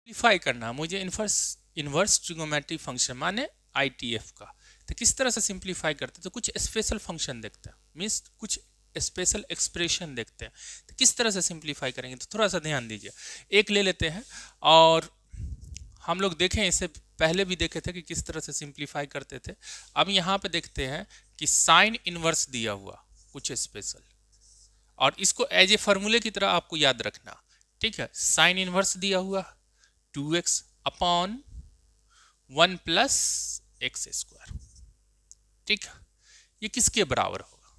Simplify करना मुझे inverse trigonometric function माने ITF का, तो किस तरह से सिंप्लीफाई करते हैं, तो कुछ स्पेशल फंक्शन देखते हैं, मीन्स कुछ स्पेशल एक्सप्रेशन देखते हैं, तो किस तरह से सिंप्लीफाई करेंगे, तो थोड़ा सा ध्यान दीजिए। एक ले लेते हैं और हम लोग देखें, इससे पहले भी देखे थे कि किस तरह से सिंप्लीफाई करते थे। अब यहाँ पे देखते हैं कि साइन इनवर्स दिया हुआ कुछ स्पेशल, और इसको एज ए फॉर्मूले की तरह आपको याद रखना, ठीक है। साइन इनवर्स दिया हुआ 2x upon 1 plus x square, ठीक है, ये किसके बराबर होगा,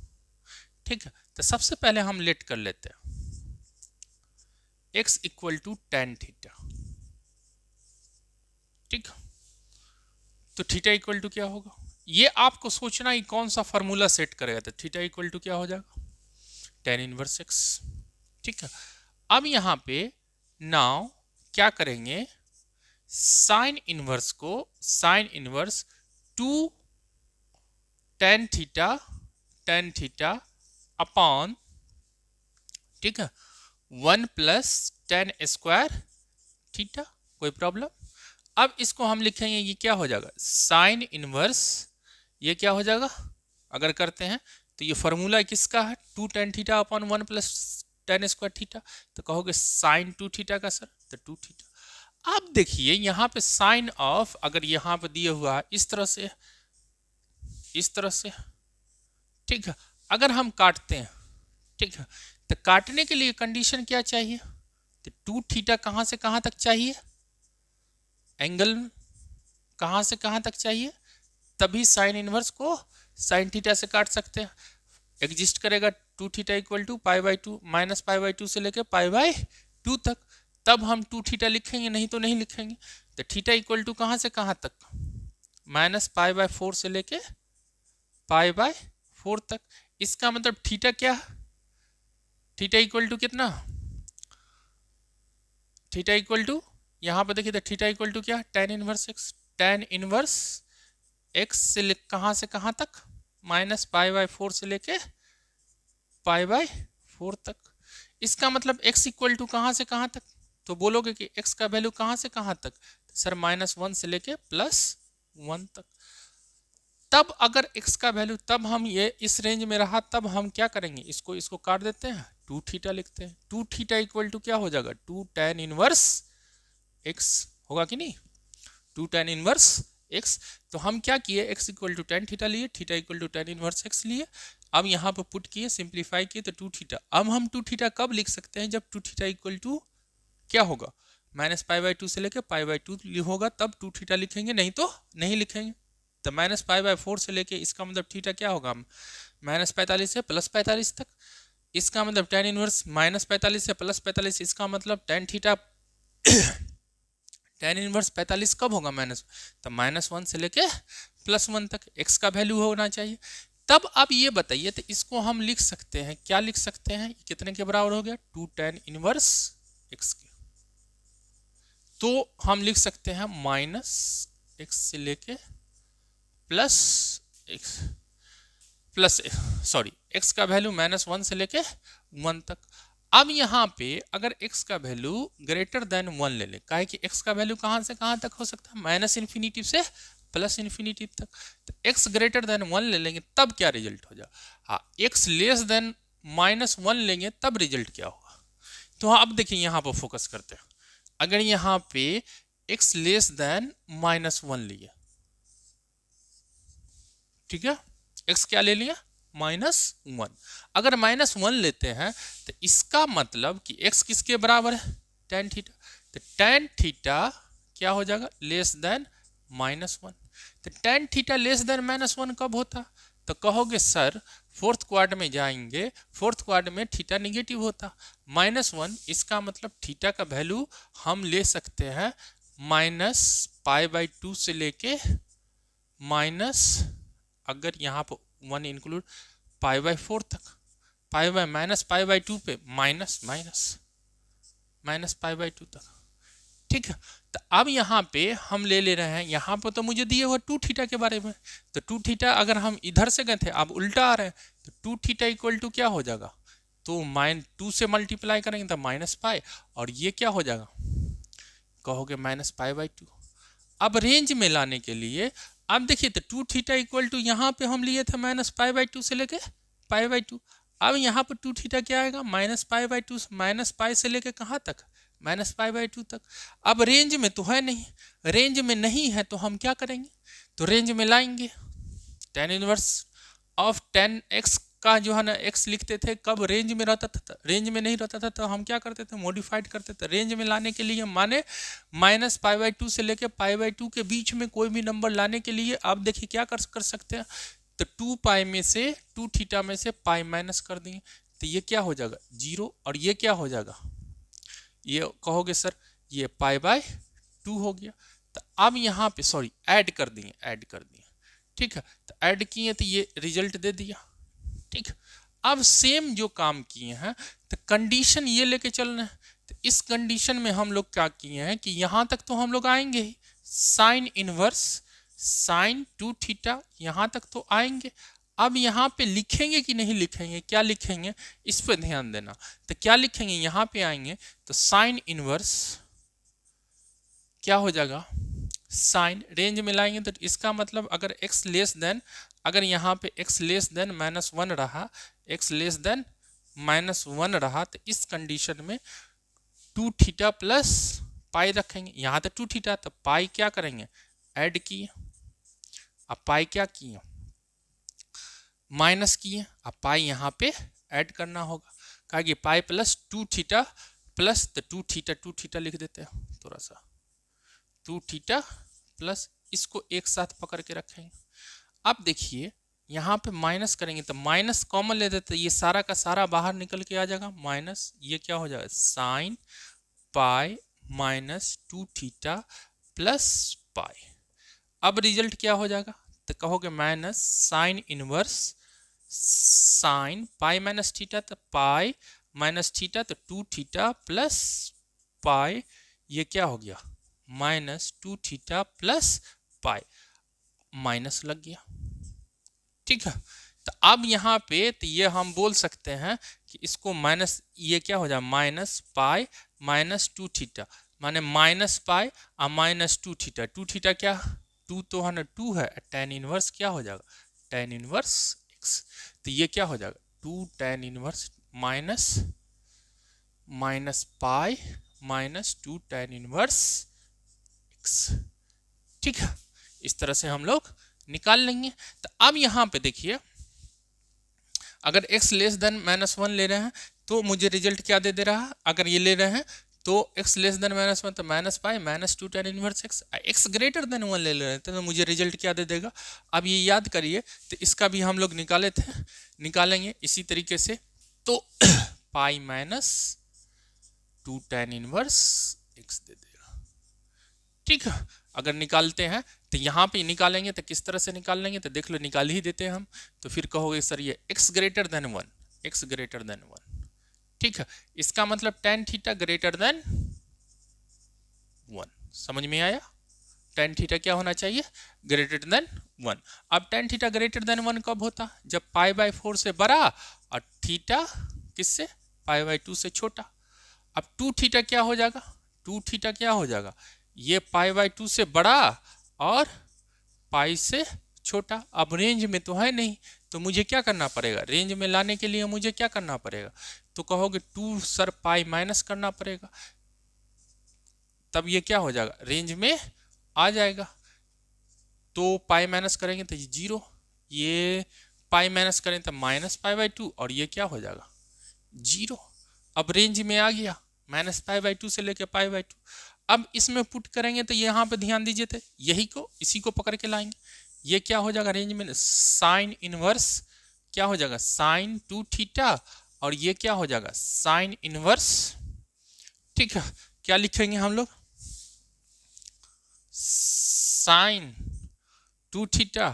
ठीक है। तो सबसे पहले हम लेट कर लेते हैं x equal to tan theta, ठीक, तो थीटा इक्वल टू क्या होगा, ये आपको सोचना ही कौन सा फॉर्मूला सेट करेगा, तो थीटा इक्वल टू क्या हो जाएगा, टेन इनवर्स x, ठीक है। अब यहाँ पे नाउ क्या करेंगे, साइन इनवर्स को sine inverse 2 tan theta upon, ठीक है, 1 प्लस टेन स्क्वायर थीटा, कोई प्रॉब्लम। अब इसको हम लिखेंगे, ये क्या हो जाएगा, साइन इनवर्स, ये क्या हो जाएगा, अगर करते हैं तो ये फॉर्मूला किसका है, 2 tan theta upon 1 plus tan square theta, तो कहोगे साइन 2 थीटा का सर, तो 2 थीटा। अब देखिए यहाँ पे साइन ऑफ, अगर यहाँ पे दिया हुआ है इस तरह से, इस तरह से, ठीक है, अगर हम काटते हैं, ठीक है, तो काटने के लिए कंडीशन क्या चाहिए, तो 2 थीटा कहाँ से कहाँ तक चाहिए, एंगल कहाँ से कहाँ तक चाहिए, तभी साइन इनवर्स को साइन थीटा से काट सकते हैं। एग्जिस्ट करेगा 2 theta equal to pi by 2 minus pi by 2 से लेकर पाई बाई 2 तक, तब हम 2 थीटा लिखेंगे, नहीं तो नहीं लिखेंगे। तो थीटा इक्वल टू कहाँ से कहाँ तक, माइनस पाई बाई 4 से लेके पाई बाई 4 तक। इसका मतलब थीटा क्या, थीटा इक्वल टू कितना, थीटा इक्वल टू, यहाँ पर देखिए, तो थीटा इक्वल टू क्या, ten inverse x, ten inverse x से कहाँ से कहाँ तक, माइनस पाई बाई 4 से लेके पाई बाई 4 तक। इसका मतलब x इक्वल टू कहाँ से कहाँ तक, तो बोलोगे कि x का वैल्यू कहाँ से कहाँ तक, तो सर -1 से लेके +1 तक। तब अगर x का वैल्यू, तब हम ये इस रेंज में रहा, तब हम क्या करेंगे, इसको काट देते हैं, 2 थीटा लिखते हैं। 2 थीटा इक्वल टू क्या हो जाएगा, 2 टेन इनवर्स x होगा कि नहीं, 2 टेन इनवर्स x। तो हम क्या किए, x equal to tan theta लिए, theta equal to tan inverse x लिए। अब यहाँ पर पुट किए, सिंप्लीफाई किए, तो 2 थीटा। अब हम 2 थीटा कब लिख सकते हैं, जब 2 थीटा इक्वल टू क्या होगा, माइनस पाई बाई 2 से लेकर पाई बाई 2 होगा, तब 2 थीटा लिखेंगे, नहीं तो नहीं लिखेंगे। तो माइनस पाई बाई 4 से लेके, इसका मतलब थीटा क्या होगा, माइनस 45 से प्लस 45 तक। इसका मतलब टेन इनवर्स माइनस 45 से प्लस 45, इसका मतलब टेन थीटा टेन इनवर्स 45 कब होगा, माइनस, तो -1 से लेके +1 तक x का वैल्यू होना चाहिए। तब अब ये बताइए, तो इसको हम लिख सकते हैं, क्या लिख सकते हैं, कितने के बराबर हो गया, 2 टेन इनवर्स x के। तो हम लिख सकते हैं -x से लेके x का वैल्यू -1 से लेके 1 तक। अब यहाँ पे अगर x का वैल्यू ग्रेटर देन 1 ले लें, काहे कि x का वैल्यू कहाँ से कहाँ तक हो सकता है, माइनस इन्फिनिटी से प्लस इन्फिनिटी तक। तो x ग्रेटर देन 1 ले लेंगे, तब क्या रिजल्ट हो जाए, हाँ, x लेस देन -1 लेंगे, तब रिजल्ट क्या होगा। तो अब देखिए यहाँ पर फोकस करते हैं, अगर यहाँ पे x लेस देन -1 लिए, ठीक है, x क्या ले लिया, -1। अगर -1 लेते हैं, तो इसका मतलब कि x किसके बराबर है, टेन थीटा। तो टेन थीटा क्या हो जाएगा, लेस देन -1। तो टेन थीटा लेस देन -1 कब होता, तो कहोगे सर फोर्थ क्वाड्र में जाएंगे, फोर्थ क्वाड्र में थीटा निगेटिव होता, -1। इसका मतलब थीटा का वैल्यू हम ले सकते हैं -π/2 से लेके माइनस, अगर यहाँ पर 1 इंक्लूड π/4 तक, -π/2 पे -π/2 तक, ठीक है। तो अब यहाँ पे हम ले रहे हैं, यहाँ पर तो मुझे दिए हुआ 2 थीटा के बारे में, तो 2 थीटा अगर हम इधर से गए थे, अब उल्टा आ रहे हैं, तो 2 थीटा इक्वल टू क्या हो जाएगा, तो -2 से मल्टीप्लाई करेंगे तो -π, और ये क्या हो जाएगा, कहोगे माइनस पाई बाई टू। अब रेंज में लाने के लिए अब देखिए तो टू थीटा इक्वल टू यहाँ पे हम लिए थे माइनस पाई बाई टू से लेके पाई बाई टू। अब यहाँ पर टू थीटा क्या आएगा minus pi by two, minus pi से लेके कहाँ तक माइनस पाई बाई टू तक। अब रेंज में तो है नहीं, रेंज में नहीं है तो हम क्या करेंगे, तो रेंज में लाएंगे। टेन इनवर्स ऑफ 10x का जो है ना x लिखते थे कब रेंज में रहता था, रेंज में नहीं रहता था तो हम क्या करते थे मॉडिफाइड करते थे। रेंज में लाने के लिए माने माइनस पाई बाई टू से लेके पाई बाई टू के बीच में कोई भी नंबर लाने के लिए आप देखिए क्या कर सकते हैं, तो टू पाई में से टू थीटा में से पाई माइनस कर दिए तो ये क्या हो जाएगा जीरो, और ये क्या हो जाएगा, ये कहोगे सर ये पाई बाय टू हो गया। तो अब यहाँ पे सॉरी ऐड कर दिए ठीक है, तो ऐड किए तो ये रिजल्ट दे दिया। ठीक, अब सेम जो काम किए हैं तो कंडीशन ये लेके चल रहे हैं। तो इस कंडीशन में हम लोग क्या किए हैं कि यहाँ तक तो हम लोग आएंगे ही, sine inverse sine two theta यहाँ तक तो आएंगे। अब यहाँ पे लिखेंगे कि नहीं लिखेंगे, क्या लिखेंगे इस पर ध्यान देना। तो क्या लिखेंगे, यहाँ पे आएंगे तो साइन इनवर्स क्या हो जाएगा साइन, रेंज में लाएंगे तो इसका मतलब अगर x लेस देन, अगर यहाँ पे x less than minus one रहा, x less than minus one रहा तो इस कंडीशन में टू थीटा प्लस पाई रखेंगे। यहाँ तो टू थीटा तो पाई क्या करेंगे ऐड किए, अब पाई क्या किए माइनस किए, अब पाई यहाँ पे ऐड करना होगा। कहा कि pi plus two theta plus तो टू थीटा लिख देते हैं, थोड़ा सा टू थीटा प्लस इसको एक साथ पकड़ के रखेंगे। अब देखिए यहाँ पे माइनस करेंगे तो माइनस कॉमन ले देते, ये सारा का सारा बाहर निकल के आ जाएगा माइनस, ये क्या हो जाएगा sine pi minus to theta plus पाई। अब रिजल्ट क्या हो जाएगा, तो कहोगे minus sign inverse sine pi minus theta तो पाई माइनस थीटा तो टू थीटा प्लस पाई, ये क्या हो गया minus two theta plus pi, minus लग गया। ठीक है, तो अब यहाँ पे तो ये हम बोल सकते हैं कि इसको माइनस, ये क्या हो जाए minus pi minus to theta, माने माइनस पाई और माइनस टू थीटा क्या टू तो है ना टू है, टेन इनवर्स क्या हो जाएगा टेन इनवर्स एक्स। तो ये क्या हो जाएगा two tan inverse minus minus pi minus two tan inverse x. ठीक है, इस तरह से हम लोग निकाल लेंगे। तो अब यहाँ पे देखिए अगर x less than minus one ले रहे हैं तो मुझे रिजल्ट क्या दे रहा है, अगर ये ले रहे हैं तो x less than minus one तो minus pi minus two tan inverse x, x greater than one ले रहे हैं तो मुझे रिजल्ट क्या दे देगा। अब ये याद करिए तो इसका भी हम लोग निकालेंगे इसी तरीके से, तो pi minus two tan inverse x दे देगा। ठीक है, अगर निकालते हैं तो यहाँ पे निकालेंगे तो किस तरह से निकाल लेंगे, तो देख लो निकाल ही देते हैं हम। तो फिर कहोगे सर ये x ग्रेटर देन वन, ठीक है, इसका मतलब tan theta greater than one, समझ में आया। टेन थीटा क्या होना चाहिए ग्रेटर देन वन। अब tan theta greater than one कब होता, जब पाई बाई फोर से बड़ा और थीटा किससे पाई बाई टू से छोटा। अब टू थीटा क्या हो जाएगा, टू थीटा क्या हो जाएगा, ये पाई बाई टू से बड़ा और पाई से छोटा। अब रेंज में तो है नहीं तो मुझे क्या करना पड़ेगा, रेंज में लाने के लिए मुझे क्या करना पड़ेगा, तो कहोगे टू सर पाई माइनस करना पड़ेगा, तब ये क्या हो जाएगा रेंज में आ जाएगा। तो पाई माइनस करेंगे तो ये जीरो, ये पाई माइनस करें तो माइनस पाई बाई टू और ये क्या हो जाएगा जीरो। अब रेंज में आ गया माइनस पाई बाई टू से लेके पाई बाई टू। अब इसमें पुट करेंगे तो यहाँ पे ध्यान दीजिए थे यही को इसी को पकड़ के लाएंगे, ये क्या हो जाएगा रेंज में साइन इनवर्स क्या हो जाएगा साइन टू थीटा और ये क्या हो जाएगा साइन इनवर्स। ठीक है, क्या लिखेंगे हम लोग साइन टू थीटा,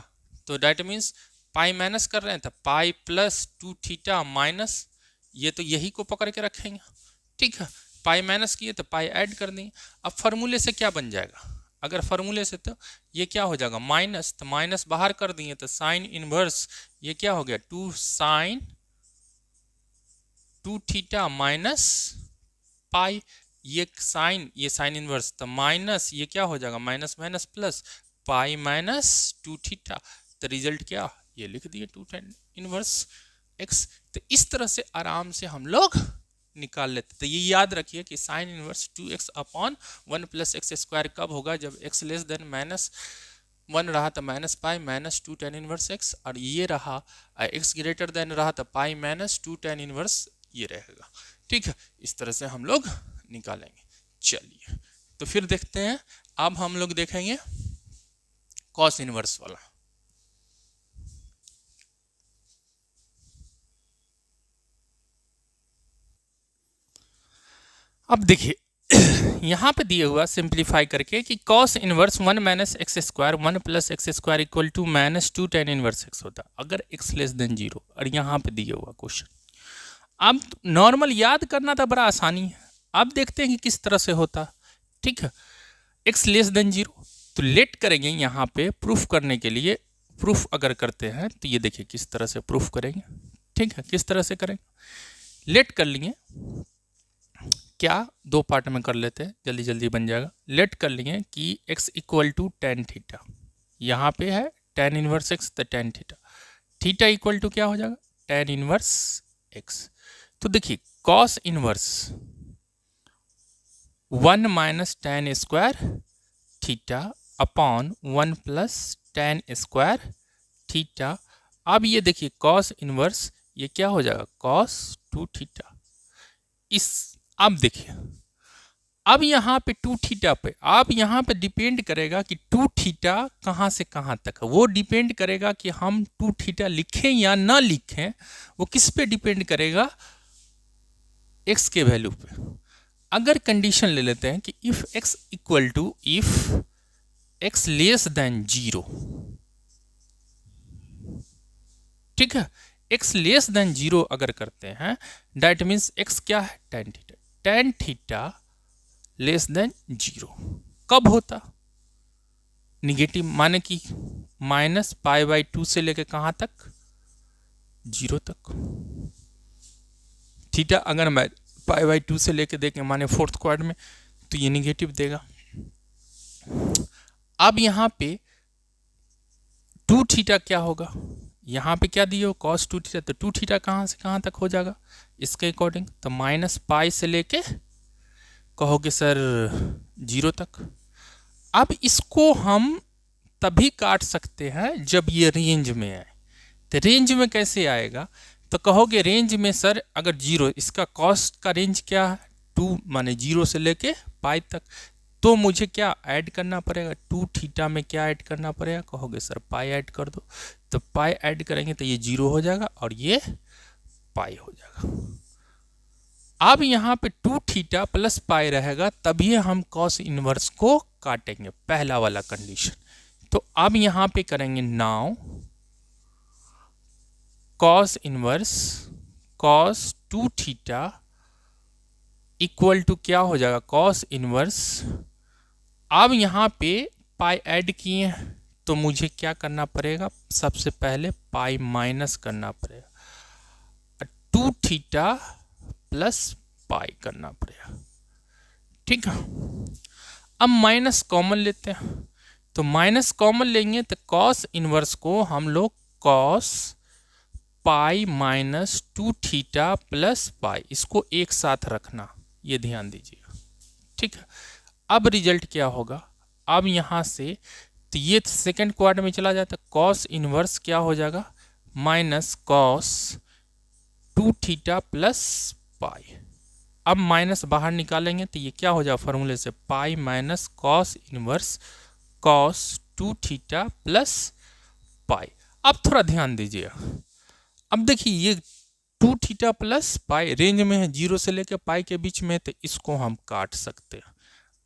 तो डेट मीन्स पाई माइनस कर रहे हैं तो pi plus two theta minus, ये तो यही को पकड़ के रखेंगे। ठीक है, पाई माइनस किए तो पाई ऐड कर देंगे। अब फार्मूले से क्या बन जाएगा, अगर फार्मूले से तो ये क्या हो जाएगा माइनस, तो माइनस बाहर कर दिए तो साइन इनवर्स ये क्या हो गया two sine two theta minus pi, ये साइन इनवर्स, तो माइनस ये क्या हो जाएगा, minus minus plus pi minus 2 theta. तो रिजल्ट क्या, ये लिख दिए 2 tan इनवर्स एक्स। तो इस तरह से आराम से हम लोग निकाल लेते। तो ये याद रखिए कि sign inverse 2x upon 1 plus x square कब होगा, जब x लेस देन माइनस 1 रहा तो minus pi minus 2 tan inverse x, और ये रहा x ग्रेटर देन रहा तो पाई माइनस 2 tan इनवर्स ये रहेगा। ठीक है, इस तरह से हम लोग निकालेंगे। चलिए तो फिर देखते हैं, अब हम लोग देखेंगे कॉस इनवर्स वाला। अब देखिए यहाँ पे दिया हुआ सिंप्लीफाई करके कि cos inverse 1 minus x square 1 plus x square equal to minus 2 tan inverse x होता अगर x लेस देन 0। और यहाँ पे दिया हुआ क्वेश्चन, अब नॉर्मल याद करना था बड़ा आसानी है। अब देखते हैं कि किस तरह से होता। ठीक है, x लेस देन 0 तो लेट करेंगे यहाँ पे प्रूफ करने के लिए। प्रूफ अगर करते हैं तो ये देखिए किस तरह से प्रूफ करेंगे। ठीक है, किस तरह से करेंगे, लेट कर लिए, क्या दो पार्ट में कर लेते हैं, जल्दी जल्दी बन जाएगा। लेट कर लिए कि x equal to tan theta, यहाँ पे है टेन इनवर्स x तो tan theta, theta equal to क्या हो जाएगा, टेन इनवर्स x। तो देखिए cos inverse 1 minus tan square theta upon 1 plus tan square theta. अब ये देखिए कॉस इनवर्स ये क्या हो जाएगा, कॉस 2 थीटा। इस अब देखिए, अब यहाँ पे 2 थीटा पे, अब यहाँ पे डिपेंड करेगा कि 2 थीटा कहाँ से कहाँ तक है। वो डिपेंड करेगा कि हम 2 थीटा लिखें या ना लिखें, वो किस पे डिपेंड करेगा, x के वैल्यू पे। अगर कंडीशन ले लेते हैं कि if x equal to, if x less than 0, ठीक है, x लेस देन 0 अगर करते हैं, दैट मीन्स x क्या है, tan theta. Tan theta less than 0 कब होता, निगेटिव, माने कि माइनस पाई बाई 2 से लेके कहाँ तक, 0 तक। थीटा अगर मैं पाई बाई 2 से लेके देखें माने फोर्थ क्वाड्र में, तो ये निगेटिव देगा। अब यहाँ पे 2 थीटा क्या होगा, यहाँ पे क्या दिए हो, कॉस 2 थीटा, तो 2 थीटा कहाँ से कहाँ तक हो जाएगा इसके अकॉर्डिंग, तो माइनस पाई से लेके कहोगे सर 0 तक। अब इसको हम तभी काट सकते हैं जब ये रेंज में आए। तो रेंज में कैसे आएगा, तो कहोगे रेंज में सर अगर 0, इसका कॉस्ट का रेंज क्या है 2, माने 0 से लेके पाई तक, तो मुझे क्या ऐड करना पड़ेगा, 2 थीटा में क्या ऐड करना पड़ेगा, कहोगे सर पाई ऐड कर दो। तो पाई ऐड करेंगे तो ये 0 हो जाएगा और ये पाई हो जाएगा। अब यहाँ पे 2 थीटा प्लस पाई रहेगा, तभी हम कॉस इनवर्स को काटेंगे, पहला वाला कंडीशन। तो अब यहाँ पे करेंगे now cos inverse cos 2 theta equal to क्या हो जाएगा, कॉस इनवर्स। अब यहाँ पे पाई ऐड किए तो मुझे क्या करना पड़ेगा, सबसे पहले पाई माइनस करना पड़ेगा, 2 थीटा प्लस पाई करना पड़ेगा। ठीक है, अब माइनस कॉमन लेते हैं, तो माइनस कॉमन लेंगे तो कॉस इनवर्स को हम लोग cos pi minus 2 theta plus पाई, इसको एक साथ रखना, ये ध्यान दीजिएगा। ठीक है, अब रिजल्ट क्या होगा, अब यहाँ से तो ये सेकंड क्वाड्र में चला जाता, कॉस इनवर्स क्या हो जाएगा, माइनस कॉस 2 थीटा प्लस पाई। अब माइनस बाहर निकालेंगे तो ये क्या हो जाएगा, फॉर्मूले से pi minus cos inverse cos 2 theta plus पाई। अब थोड़ा ध्यान दीजिएगा, अब देखिए ये 2 थीटा प्लस पाई रेंज में है, 0 से लेकर पाई के बीच में, तो इसको हम काट सकते हैं।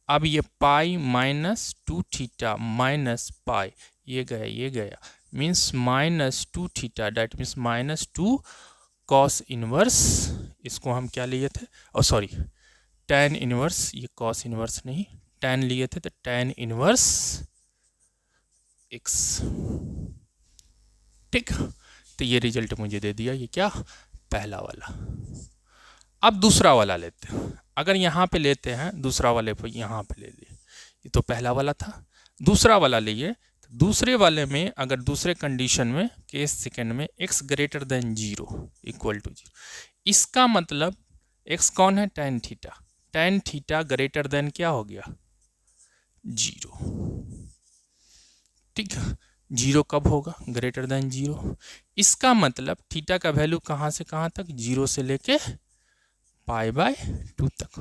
अब ये पाई माइनस 2 थीटा माइनस पाई, ये गया, means minus 2 theta, that means minus 2 cos inverse, इसको हम क्या लिए थे, और सॉरी टेन इनवर्स, ये कॉस इनवर्स नहीं टेन लिए थे, तो टेन इनवर्स एक्स। ठीक, तो ये रिजल्ट मुझे दे दिया, ये क्या, पहला वाला। अब दूसरा वाला लेते हैं। अगर यहाँ पे लेते हैं दूसरा वाले पे, यहाँ पे ले लिए, ये तो पहला वाला था, दूसरा वाला लिए, तो दूसरे वाले में अगर दूसरे कंडीशन में केस सेकेंड में x greater than 0 equal to 0, इसका मतलब x कौन है, tan theta, tan theta greater than क्या हो गया 0, ठीक है। 0 कब होगा, ग्रेटर देन 0, इसका मतलब थीटा का वैल्यू कहाँ से कहाँ तक, 0 से लेके π/2 तक,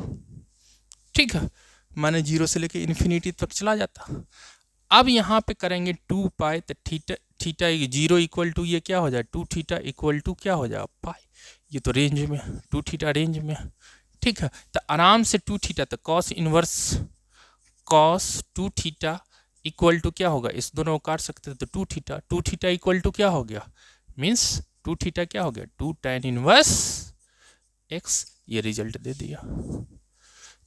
ठीक है, माने 0 से लेके इन्फिनिटी तक चला जाता। अब यहाँ पे करेंगे 2π, तो थीटा 0 इक्वल टू ये क्या हो जाए 2 थीटा इक्वल टू क्या हो जाएगा पाई, ये तो रेंज में 2 थीटा रेंज में, ठीक है। तो आराम से 2 थीटा, तो cos inverse cos 2 theta equal to क्या होगा, इस दोनों को काट सकते हैं, तो 2 थीटा इक्वल टू क्या हो गया, मीन्स 2 थीटा क्या हो गया 2 tan इनवर्स x, ये रिजल्ट दे दिया।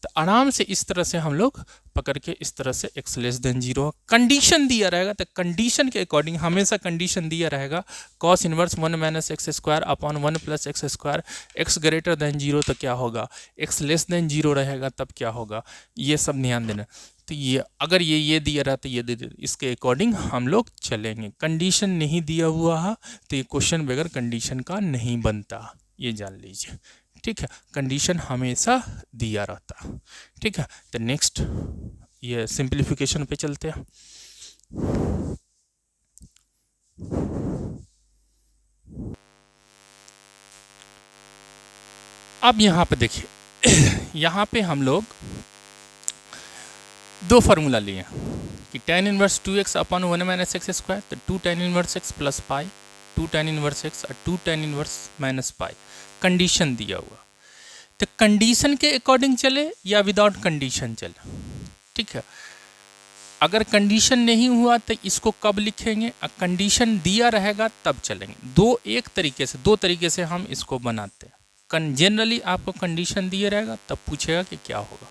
तो आराम से इस तरह से हम लोग पकड़ के इस तरह से x लेस देन 0 कंडीशन दिया रहेगा, तो कंडीशन के अकॉर्डिंग हमेशा कंडीशन दिया रहेगा cos inverse 1 minus x square upon 1 plus x square, x greater than 0 तो क्या होगा, x लेस देन 0 रहेगा तब क्या होगा, ये सब ध्यान देना। तो ये अगर ये दिया रहा तो ये दे, इसके अकॉर्डिंग हम लोग चलेंगे। कंडीशन नहीं दिया हुआ है तो ये क्वेश्चन बगैर कंडीशन का नहीं बनता, ये जान लीजिए, ठीक है। कंडीशन हमेशा दिया रहता, ठीक है। तो नेक्स्ट ये सिंप्लीफिकेशन पे चलते हैं। अब यहाँ पे देखिए यहाँ पे हम लोग दो फार्मूला लिए कि tan inverse 2x upon 1 minus x square, तो 2 tan inverse x plus pi, 2 tan inverse x और 2 tan inverse minus pi, condition दिया हुआ। तो कंडीशन के अकॉर्डिंग चले या विदाउट कंडीशन चले, ठीक है। अगर कंडीशन नहीं हुआ तो इसको कब लिखेंगे, कंडीशन दिया रहेगा तब चलेंगे। दो तरीके से हम इसको बनाते हैं। जनरली आपको कंडीशन दिया रहेगा तब पूछेगा कि क्या होगा।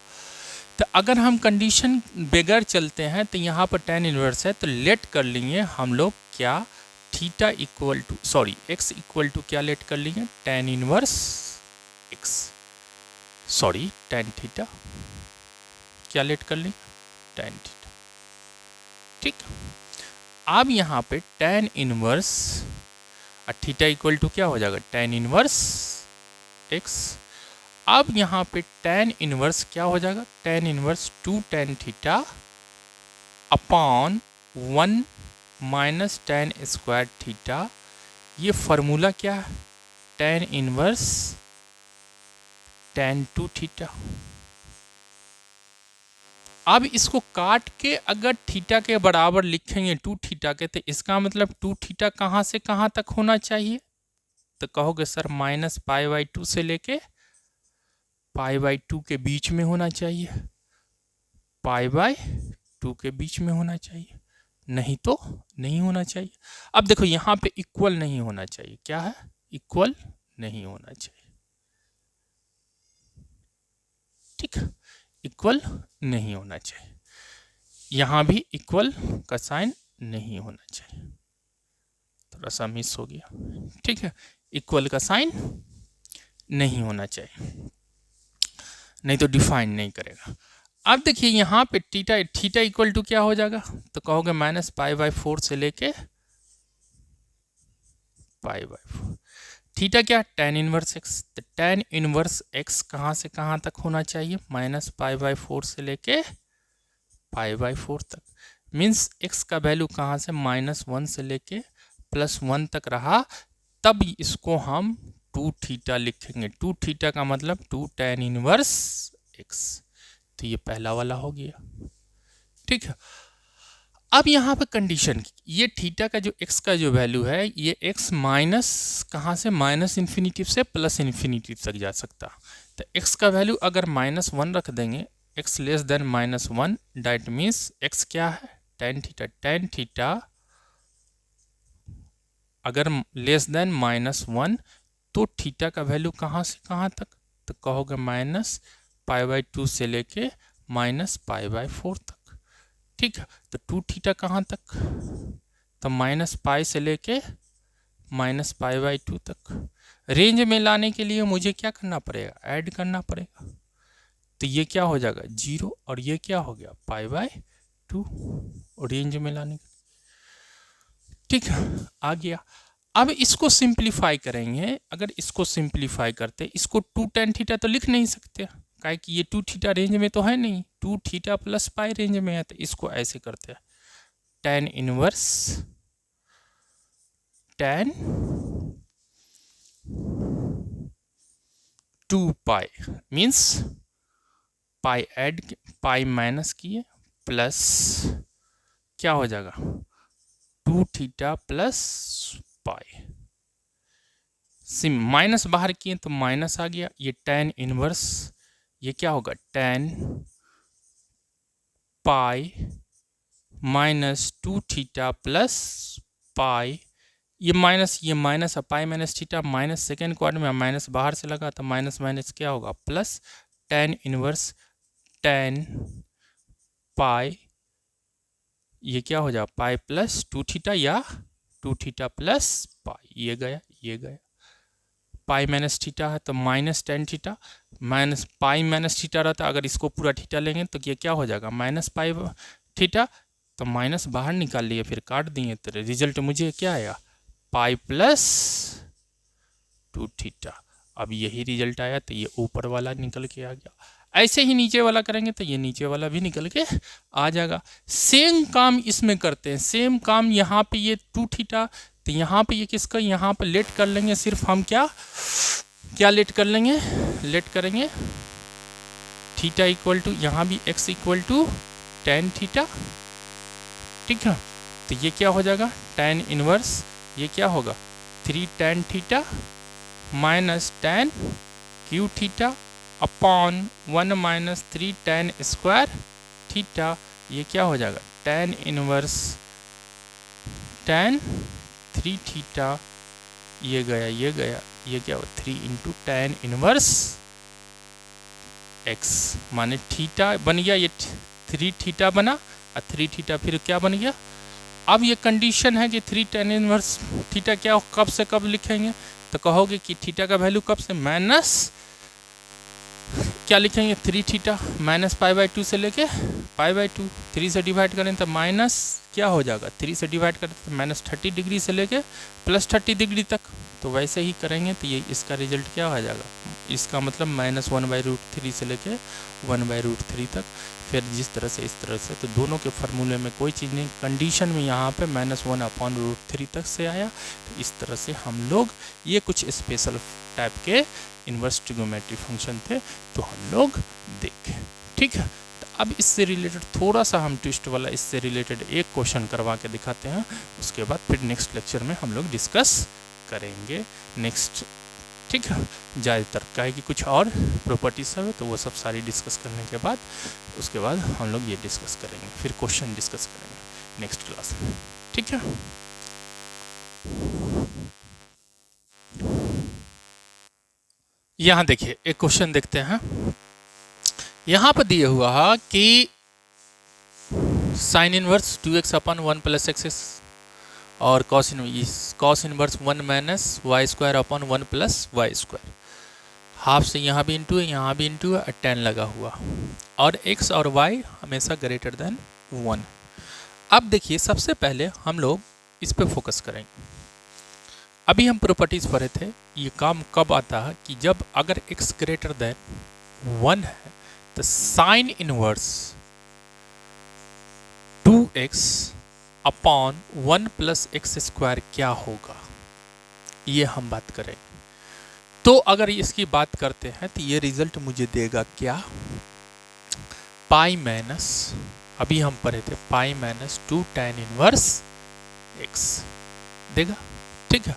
तो अगर हम कंडीशन बगैर चलते हैं तो यहाँ पर tan इनवर्स है, तो लेट कर लेंगे हम लोग क्या, theta equal to x equal to क्या लेट कर लेंगे, tan inverse x, tan theta क्या लेट कर लेंगे, tan थीटा, ठीक। अब यहाँ पे tan inverse theta equal to क्या हो जाएगा, tan इनवर्स x। अब यहाँ पे tan इनवर्स क्या हो जाएगा, tan inverse 2 tan theta upon 1 minus tan square theta, ये फार्मूला क्या है, tan इनवर्स tan 2 थीटा। अब इसको काट के अगर थीटा के बराबर लिखेंगे 2 थीटा के, तो इसका मतलब 2 थीटा कहाँ से कहाँ तक होना चाहिए, तो कहोगे सर माइनस π/2 से लेके π/2 के बीच में होना चाहिए, π/2 के बीच में होना चाहिए, नहीं तो नहीं होना चाहिए। अब देखो यहाँ पे इक्वल नहीं होना चाहिए, क्या है, इक्वल नहीं होना चाहिए, ठीक है, इक्वल नहीं होना चाहिए। यहाँ भी इक्वल का साइन नहीं होना चाहिए, थोड़ा सा मिस हो गया, ठीक है, इक्वल का साइन नहीं होना चाहिए, नहीं तो डिफाइन नहीं करेगा। अब देखिए यहाँ पे थीटा इक्वल टू क्या हो जाएगा, तो कहोगे माइनस π/4 से लेके π/4। थीटा क्या, tan इनवर्स x, तो tan इनवर्स x कहाँ से कहाँ तक होना चाहिए, माइनस π/4 से लेके π/4 तक, मीन्स x का वैल्यू कहाँ से -1 से लेके +1 तक रहा, तब इसको हम 2 थीटा लिखेंगे। 2 थीटा का मतलब 2 tan इनवर्स x, तो ये पहला वाला हो गया, ठीक है। अब यहाँ पे कंडीशन, ये थीटा का जो x का जो वैल्यू है, ये x माइनस कहाँ से, माइनस इन्फिनिटी से प्लस इन्फिनिटी तक जा सकता। तो x का वैल्यू अगर -1 रख देंगे, x less then -1, that means x क्या है, tan थीटा। tan थीटा अगर लेस देन -1 तो थीटा का वैल्यू कहाँ से कहाँ तक, तो कहोगे -π/2 से लेके -π/4 तक, ठीक है। तो 2 थीटा कहाँ तक, तो -π से लेके -π/2 तक। रेंज में लाने के लिए मुझे क्या करना पड़ेगा, ऐड करना पड़ेगा, तो ये क्या हो जाएगा 0 और ये क्या हो गया π/2 रेंज में लाने का। ठीक है, आ गया। अब इसको सिंप्लीफाई करेंगे। अगर इसको सिंप्लीफाई करते, इसको 2 tan थीटा तो लिख नहीं सकते, काहे कि ये 2 थीटा रेंज में तो है नहीं, 2 थीटा प्लस पाई रेंज में है। तो इसको ऐसे करते हैं, tan इनवर्स tan 2 पाई मीन्स पाई ऐड, पाई माइनस किए, प्लस क्या हो जाएगा 2 थीटा प्लस पाई, सिम माइनस बाहर किए तो माइनस आ गया। ये tan इनवर्स, ये क्या होगा tan pi minus 2 theta plus pi, ये माइनस है, pi minus theta minus second क्वाड्र में माइनस बाहर से लगा तो माइनस माइनस क्या होगा प्लस, tan इनवर्स tan पाई, ये क्या हो जाएगा पाई प्लस 2 थीटा या 2 थीटा प्लस पाई, ये गया ये गया। पाई माइनस थीटा है तो minus tan theta, minus pi minus theta रहता, अगर इसको पूरा थीटा लेंगे तो ये क्या हो जाएगा माइनस पाई थीटा, तो माइनस बाहर निकाल लिए फिर काट दिए तो रिजल्ट मुझे क्या आया पाई प्लस 2 थीटा। अब यही रिजल्ट आया तो ये ऊपर वाला निकल के आ गया। ऐसे ही नीचे वाला करेंगे तो ये नीचे वाला भी निकल के आ जाएगा। सेम काम इसमें करते हैं, सेम काम यहाँ पे ये 2 थीटा, तो यहाँ पे ये किसका, यहाँ पे लेट कर लेंगे सिर्फ हम, क्या लेट कर लेंगे, लेट करेंगे थीटा इक्वल टू, यहाँ भी x equal to tan theta. ठीक है, तो ये क्या हो जाएगा tan इनवर्स, ये क्या होगा 3 tan theta minus tan Q theta upon 1 minus 3 tan square theta, ये क्या हो जाएगा tan इनवर्स tan 3 थीटा, ये गया ये गया, ये क्या हो 3 इंटू tan इनवर्स x, माने थीटा बन गया, ये 3 थीटा बना और 3 थीटा फिर क्या बन गया। अब ये कंडीशन है कि 3 tan इनवर्स थीटा क्या कब से कब लिखेंगे, तो कहोगे कि थीटा का वैल्यू कब से माइनस क्या लिखेंगे 3 थीटा माइनस π/2 से लेके π/2, 3 से डिवाइड करें तो माइनस क्या हो जाएगा 3 से डिवाइड करें तो माइनस 30 डिग्री से लेके प्लस 30 डिग्री तक। तो वैसे ही करेंगे तो ये इसका रिजल्ट क्या हो जाएगा, इसका मतलब -1/√3 से लेके 1/√3 तक। फिर जिस तरह से इस तरह से, तो दोनों के फार्मूले में कोई चीज़ नहीं, कंडीशन में यहाँ पे -1/√3 तक से आया। तो इस तरह से हम लोग ये कुछ स्पेशल टाइप के इन्वर्स ट्रिग्नोमेट्री फंक्शन थे तो हम लोग देखें। ठीक है, तो अब इससे रिलेटेड थोड़ा सा हम ट्विस्ट वाला इससे रिलेटेड एक क्वेश्चन करवा के दिखाते हैं, उसके बाद फिर नेक्स्ट लेक्चर में हम लोग डिस्कस करेंगे नेक्स्ट। ठीक है, ज़्यादातर का है कि कुछ और प्रॉपर्टीज सब है तो वो सब सारी डिस्कस करने के बाद उसके बाद हम लोग ये डिस्कस करेंगे, फिर क्वेश्चन डिस्कस करेंगे नेक्स्ट क्लास में। ठीक है, यहाँ देखिए एक क्वेश्चन देखते हैं। यहाँ पर दिए हुआ है कि साइन इनवर्स 2x अपन 1 + x और कॉस इनवर्स 1 - y² अपन 1 + y², हाफ से यहाँ भी इंटू है यहाँ भी इंटू है, tan लगा हुआ, और x और y हमेशा ग्रेटर देन 1। अब देखिए सबसे पहले हम लोग इस पे फोकस करेंगे। अभी हम प्रॉपर्टीज पढ़े थे, ये काम कब आता है कि जब अगर x ग्रेटर देन 1 है तो sign inverse 2x upon 1 + x² क्या होगा, ये हम बात करेंगे। तो अगर इसकी बात करते हैं तो ये रिजल्ट मुझे देगा क्या, पाई माइनस, अभी हम पढ़े थे पाई माइनस 2 tan इनवर्स x देगा। ठीक है,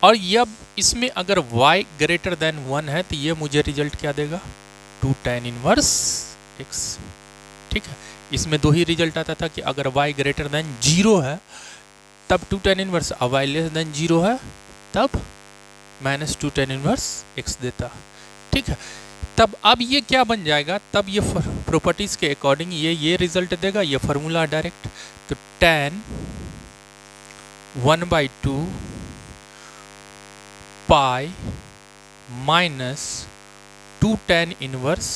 और अब इसमें अगर y ग्रेटर देन 1 है तो ये मुझे रिजल्ट क्या देगा 2 tan इनवर्स x। ठीक है, इसमें दो ही रिजल्ट आता था कि अगर y ग्रेटर देन 0 है तब 2 tan इनवर्स, और y लेस देन 0 है तब -2 tan इनवर्स x देता। ठीक है, तब अब ये क्या बन जाएगा, तब ये प्रॉपर्टीज के अकॉर्डिंग ये रिजल्ट देगा, ये फार्मूला डायरेक्ट। तो tan 1/2 पाई माइनस 2 tan इनवर्स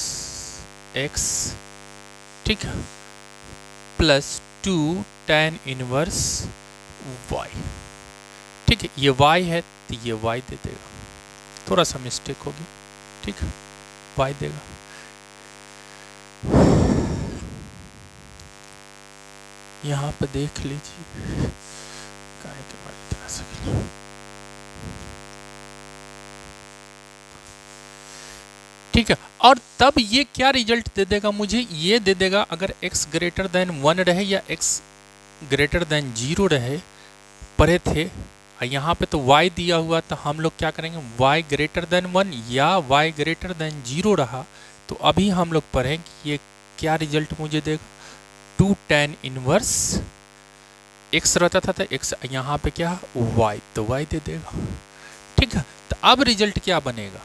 एक्स, ठीक है, प्लस 2 tan इनवर्स वाई, ठीक है। ये y है तो ये y दे देगा, थोड़ा सा मिस्टेक हो गया, ठीक है, y देगा। यहाँ पे देख लीजिए काहे के बारे तरह से, ठीक है। और तब ये क्या रिजल्ट दे देगा मुझे, ये दे देगा अगर x ग्रेटर देन 1 रहे या x ग्रेटर देन 0 रहे, पढ़े थे यहाँ पे तो y दिया हुआ, तो हम लोग क्या करेंगे, y ग्रेटर देन 1 या y ग्रेटर देन 0 रहा, तो अभी हम लोग पढ़ें कि ये क्या रिजल्ट मुझे देगा, 2 tan इनवर्स x रहता था तो x यहाँ पे क्या y, तो y दे देगा, ठीक है। तो अब रिजल्ट क्या बनेगा,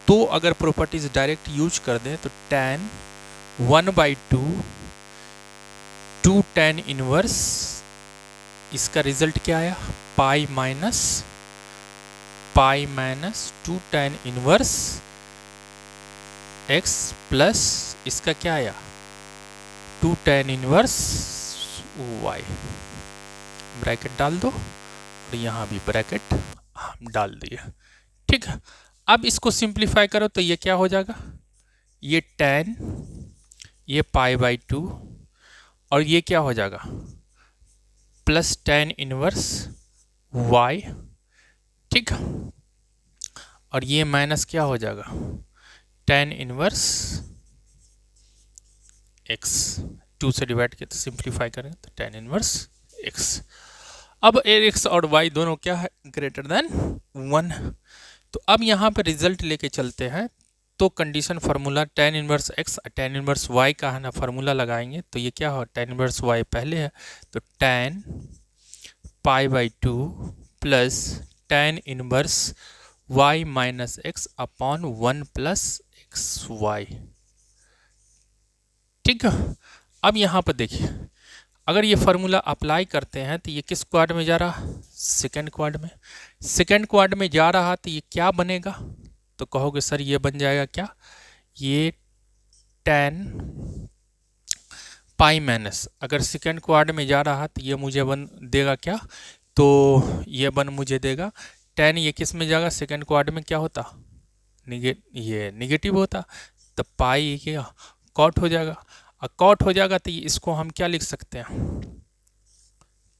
तो अगर प्रॉपर्टीज डायरेक्ट यूज कर दें तो tan 1/2 2 tan इनवर्स, इसका रिजल्ट क्या आया, पाई minus 2 tan inverse x plus इसका क्या आया 2 tan इनवर्स y, ब्रैकेट डाल दो और यहाँ भी ब्रैकेट हम डाल दिए, ठीक है। अब इसको सिंप्लीफाई करो तो ये क्या हो जाएगा, ये tan, ये π/2 और ये क्या हो जाएगा प्लस tan इनवर्स y, ठीक, और ये माइनस क्या हो जाएगा tan इनवर्स x, 2 से डिवाइड किया तो सिंप्लीफाई करें तो tan इनवर्स x। अब x और y दोनों क्या है ग्रेटर देन 1, तो अब यहाँ पे रिजल्ट लेके चलते हैं, तो condition formula tan inverse x tan inverse y का है ना, फार्मूला लगाएंगे तो ये क्या हो, tan इनवर्स y पहले है तो tan π/2 plus tan inverse y minus x upon 1 plus x y, ठीक है। अब यहाँ पर देखिए अगर ये फार्मूला अप्लाई करते हैं तो ये किस क्वाड में जा रहा, सेकेंड क्वाड में, सेकेंड क्वाड में जा रहा तो ये क्या बनेगा, तो कहोगे सर ये बन जाएगा क्या, ये tan पाई माइनस, अगर सेकेंड क्वाड में जा रहा तो ये मुझे बन देगा क्या, तो ये बन मुझे देगा tan, ये किस में जाएगा सेकेंड क्वाड में, क्या होता ये निगेटिव होता, तो पाई क्या कॉट हो जाएगा, और कॉट हो जाएगा तो इसको हम क्या लिख सकते हैं,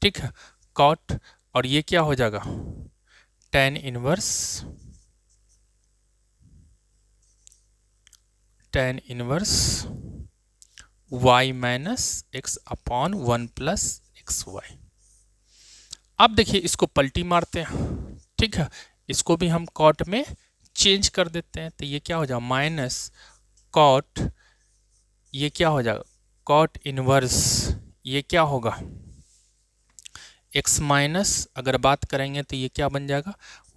ठीक है, कॉट, और ये क्या हो जाएगा tan inverse y minus x upon 1 plus x y. अब देखिए इसको पलटी मारते हैं, ठीक है, इसको भी हम कॉट में चेंज कर देते हैं, तो ये क्या हो जाएगा माइनस कॉट, ये क्या हो जाएगा कॉट इनवर्स, ये क्या होगा x माइनस, अगर बात करेंगे तो ये क्या बन जाएगा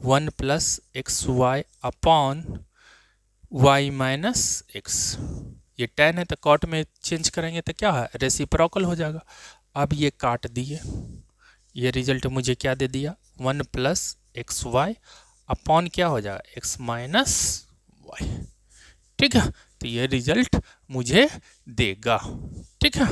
1 plus x y upon y minus x, ये tan है तो कॉट में चेंज करेंगे तो क्या है रेसिप्रोकल हो जाएगा। अब ये काट दिए, ये रिजल्ट मुझे क्या दे दिया 1 प्लस एक्स वाई अपॉन क्या हो जाएगा x माइनस वाई, ठीक है, तो ये रिजल्ट मुझे देगा, ठीक है।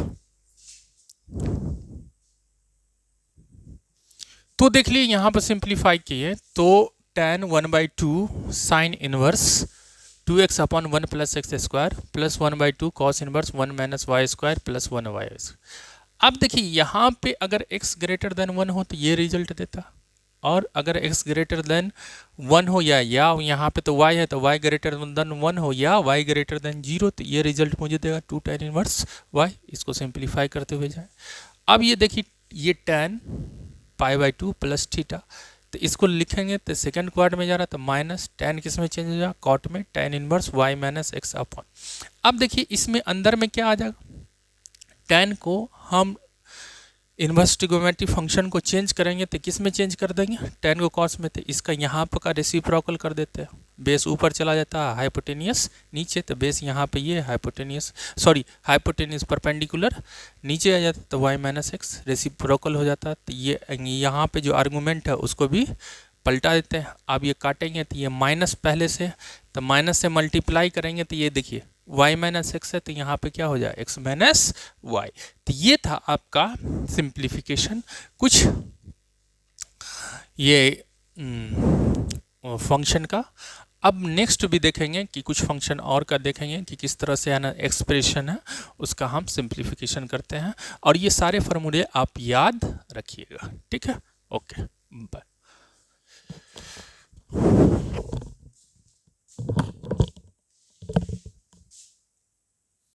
तो देख लिए यहाँ पर सिंप्लीफाई किए तो tan 1/2 sine inverse 2x upon 1 plus x square plus 1/2 cos inverse 1 minus y square plus 1 y. अब देखिए यहाँ पे अगर x ग्रेटर देन 1 हो तो ये रिजल्ट देता, और अगर x ग्रेटर देन 1 हो या यहाँ पे तो y है तो y ग्रेटर देन 1 हो या y ग्रेटर देन 0, तो ये रिजल्ट मुझे देगा 2 tan इनवर्स y। इसको सिंप्लीफाई करते हुए जाए, अब ये देखिए ये tan π/2 प्लस थीटा, तो इसको लिखेंगे तो सेकंड क्वाड में जा रहा है तो माइनस tan किस में चेंज हो जाएगा कॉट में tan inverse y minus x upon. अब देखिए इसमें अंदर में क्या आ जाएगा, tan को हम इनवर्स ट्रिगोनोमेट्री फंक्शन को चेंज करेंगे तो किस में चेंज कर देंगे tan को cos में, तो इसका यहाँ पर का रेसिप्रोकल कर देते हैं, बेस ऊपर चला जाता है हाइपोटेनियस नीचे, तो बेस यहाँ पे ये हाइपोटेनियस परपेंडिकुलर नीचे आ जाता है तो y माइनस एक्स रेसिप्रोकल हो जाता है, तो ये यहाँ पे जो आर्गूमेंट है उसको भी पलटा देते हैं। अब ये काटेंगे तो ये माइनस पहले से, तो माइनस से मल्टीप्लाई करेंगे तो ये देखिए y माइनस एक्स है तो यहाँ पे क्या हो जाए x माइनस वाई। तो ये था आपका सिंप्लीफिकेशन कुछ ये फंक्शन का। अब नेक्स्ट भी देखेंगे कि कुछ फंक्शन और का देखेंगे कि किस तरह से है ना एक्सप्रेशन है उसका हम सिंप्लीफिकेशन करते हैं। और ये सारे फार्मूले आप याद रखिएगा, ठीक है। Okay bye.